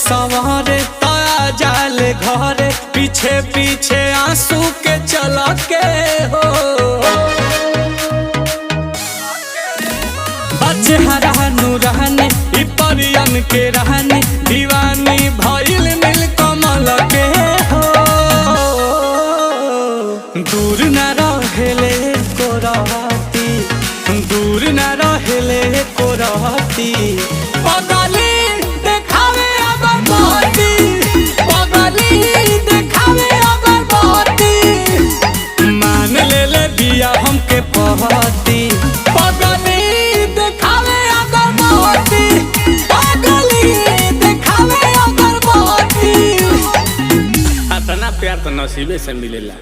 सवारे ताया जाले घरे पीछे पीछे आंसू के चला के हो बच्चे हरानू रहने परियन के रहने दीवानी भइल नील कमल के हो दूर न रहेले को रहती दूर न रहेले को रहती पगली देखावे अगर बहुती पगली देखावे अगर बहुती मान ले बिया हमके पहती पगली देखावे अगर बहुती पगली देखावे अगर बहुती। इतना प्यार तो नसीबे से मिलेला।